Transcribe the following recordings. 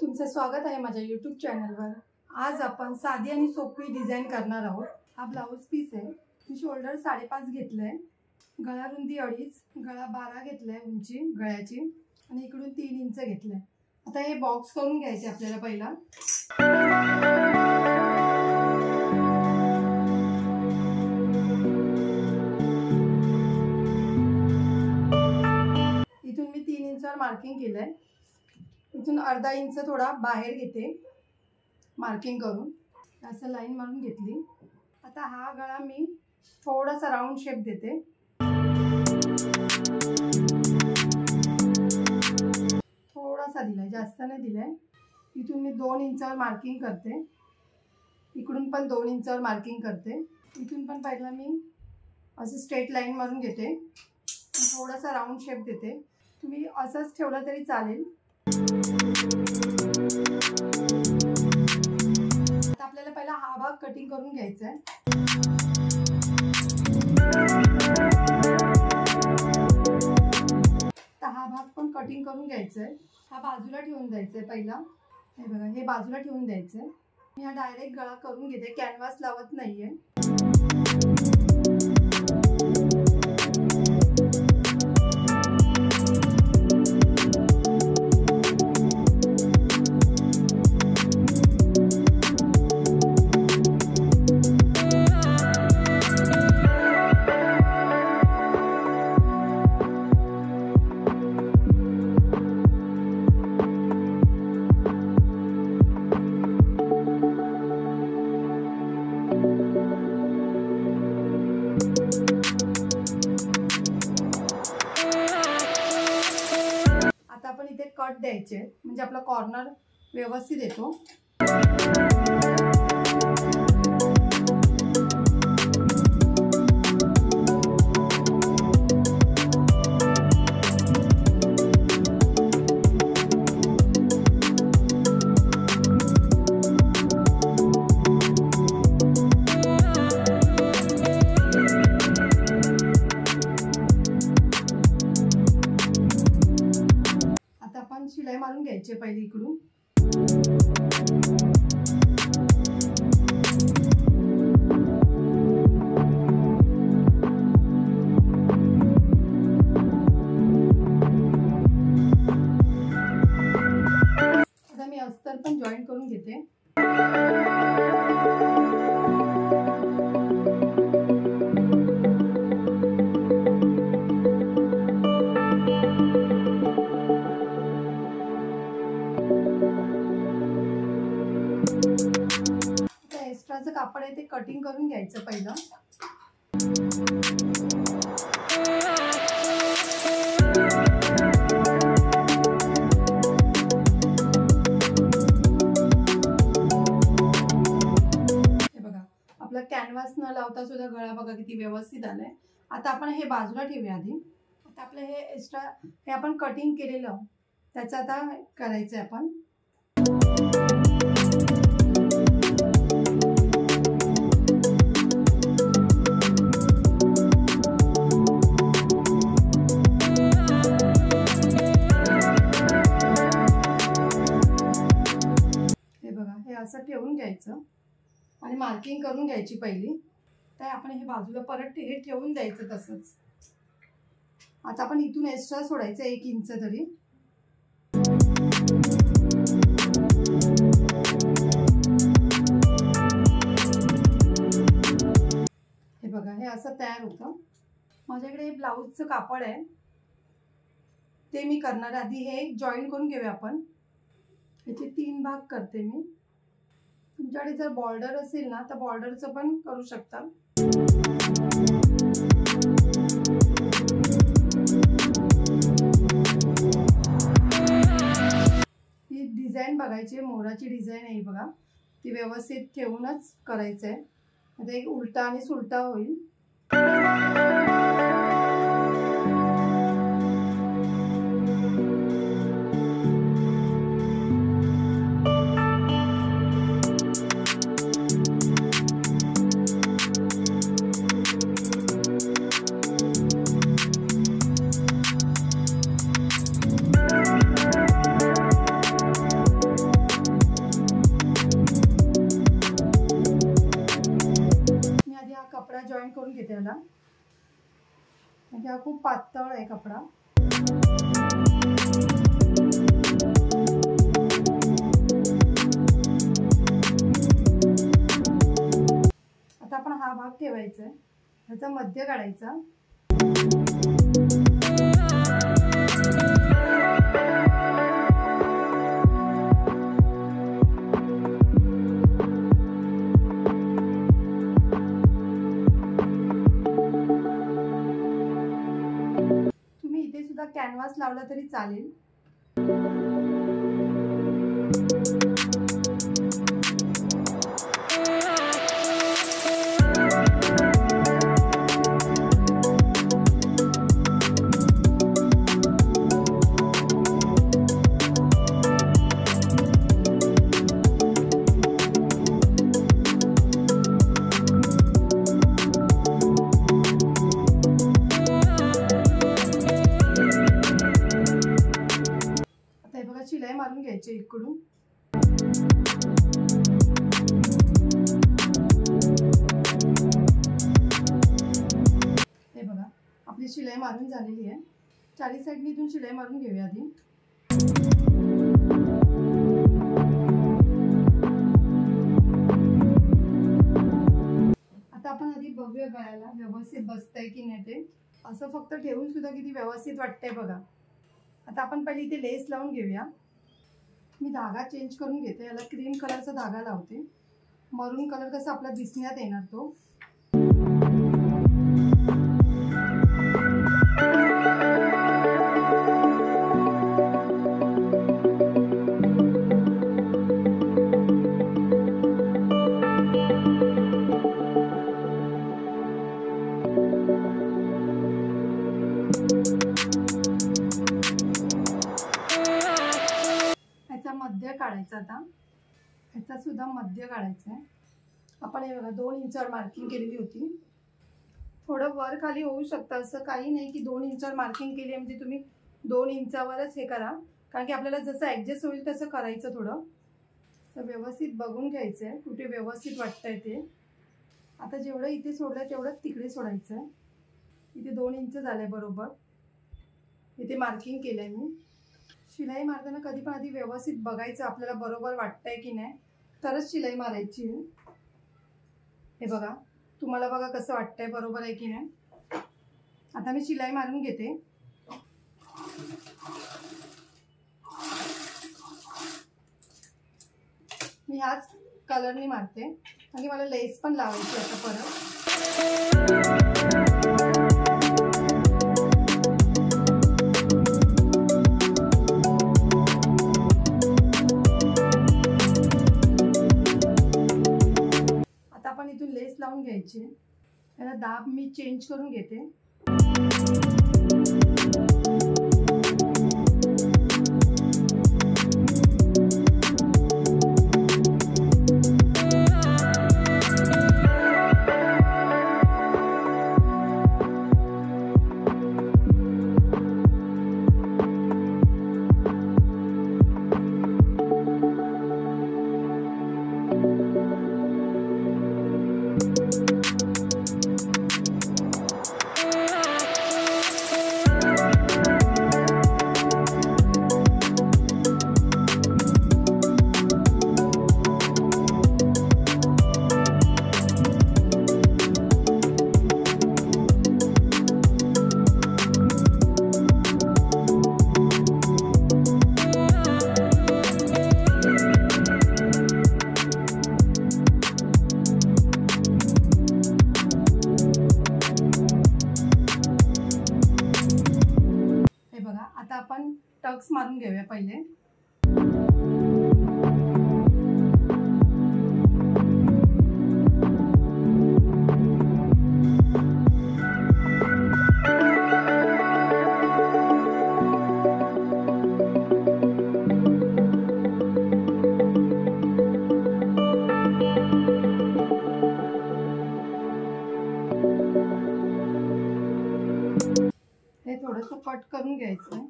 तुमचं स्वागत आहे माझ्या यूट्यूब चॅनलवर। आज आपण साधी आणि सोपी डिझाइन करणार आहोत। हा ब्लाउज पीस आहे। मी शोल्डर 5.5 घेतलाय, गळा रुंदी 2.5, गळा 12 घेतलाय उंची गळ्याची आणि इकडून 3 इंच घेतलाय। आता हे बॉक्स करून घ्यायचे आपल्याला पहिला। इथून मी 3 इंचवर मार्किंग केलंय। इथून अर्धा इंच थोडा बाहेर घेते मार्किंग करून, असं लाईन मारून घेतली। आता हा गळा मी थोडासा राऊंड शेप देते, थोडासा दिलाय, जास्त नाही दिलाय। इथून मी 2 इंचावर मार्किंग करते, इकडून पण 2 इंचावर मार्किंग करते। इथून पण पहिला मी असं स्ट्रेट लाईन मारून घेते, थोडासा राऊंड शेप देते। तुम्ही असंच ठेवलं तरी चालेल। आता आपल्याला पहिला हा भाग कटिंग करून घ्यायचा आहे। तर हा भाग पण कटिंग करून घ्यायचा आहे। हा बाजूला ठेवून द्यायचा आहे पहिला। हे बघा, हे बाजूला ठेवून द्यायचं आहे। मी हा डायरेक्ट गळा करून घेते, कॅनव्हास लावत नाहीये। आपण इथे कट द्यायचे म्हणजे आपला कॉर्नर व्यवस्थित येतो। शिलाई मारून घ्यायची पहिली इकडून। आता मी अस्तर पण जॉईन करून घेते। एक्स्ट्राचं कापड आहे ते कटिंग करून घ्यायचं पहिलं। हे बघा, आपला कॅनव्हास न लावता सुद्धा गळा बघा किती व्यवस्थित आलाय। आता आपण हे बाजूला ठेवूया आधी। आता आपलं हे एक्स्ट्रा हे आपण कटिंग केलेलं त्याचं आता करायचंय आपण। असं ठेवून घ्यायचं आणि मार्किंग करून घ्यायची पहिली। तर आपण हे बाजूला परत हे ठेवून द्यायचं तसंच। आता आपण इथून एक्स्ट्रा सोडायचं 1 इंच तरी। हे बघा, हे असं तयार होतं। माझ्याकडे हे ब्लाऊजचं कापड आहे ते मी करणार। आधी हे जॉईन करून घेऊया आपण। याचे 3 भाग करते मी। तुमच्याकडे जर बॉर्डर असेल ना तर बॉर्डरचं पण करू शकता। ही डिझाईन बघायची, मोराची डिझाईन आहे बघा, ती व्यवस्थित ठेवूनच करायचं आहे। आता एक उलटा आणि सुलटा होईल। कपडा जॉईन करून घेते याला, म्हणजे हा खूप पातळ आहे कपडा. आता आपण हा भाग ठेवायचा आहे, त्याचा मध्य काढायचा. तुम्ही इथे सुद्धा कॅनव्हास लावला तरी चालेल. शिलाई मारून घ्यायची इकडून. हे बघा आपली शिलाई मारून झालेली आहे. चारी साईडनी इथून शिलाई मारून घेऊया आधी. आता आपण आधी बघूया गळ्याला व्यवस्थित बसतंय की नाही ते. असं फक्त ठेवून सुद्धा किती व्यवस्थित वाटतंय बघा. आता आपण पहिले इथे लेस लावून घेऊया. मी धागा चेंज करून घेते. याला क्रीम कलरचा धागा लावते. मरून कलर कसा आपला दिसण्यात येणार तो. मध्य काढायचा. आता ह्याचा सुद्धा मध्य काढायचा आहे. आपण हे बघा 2 इंचावर मार्किंग केलेली होती. थोडं वर खाली होऊ शकतं, असं काही नाही की 2 इंचावर मार्किंग केली म्हणजे तुम्ही 2 इंचावरच हे करा, कारण की आपल्याला जसं ॲडजस्ट होईल तसं करायचं. थोडं तर व्यवस्थित बघून घ्यायचं आहे कुठे व्यवस्थित वाटतंय ते. आता जेवढं इथे सोडलं तेवढं तिकडे सोडायचं आहे. इथे 2 इंच झालंय बरोबर. इथे मार्किंग केलंय मी. शिलाई मारताना कधी पण आधी व्यवस्थित बघायचं आपल्याला बरोबर वाटतंय की नाही, तरच शिलाई मारायची. हे बघा तुम्हाला बघा कसं वाटतंय बरोबर आहे की नाही. आता मी शिलाई मारून घेते. मी ह्याच कलरनी मारते कारण की मला लेस पण लावायची आता परत. इथून लेस लावून घ्यायची. त्याला दाब मी चेंज करून घेते. आता आपण टक्स मारून घेऊया पहिले. हे थोडंसं कट करून घ्यायचं.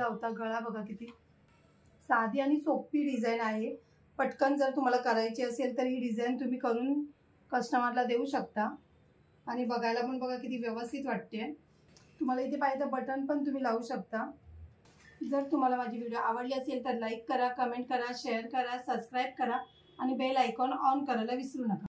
होता. गळा बघा किती साधी आणि सोपी डिझाईन आहे. पटकन जर तुम्हाला करायची असेल तर ही डिझाईन तुम्ही करून कस्टमरला देऊ शकता. आणि बघायला पण बघा किती व्यवस्थित वाटते. तुम्हाला इथे पाहिजे तर बटन पण तुम्ही लावू शकता. जर तुम्हाला माझी व्हिडिओ आवडली असेल तर लाईक करा, कमेंट करा, शेअर करा, सबस्क्राईब करा आणि बेल आयकॉन ऑन करायला विसरू नका.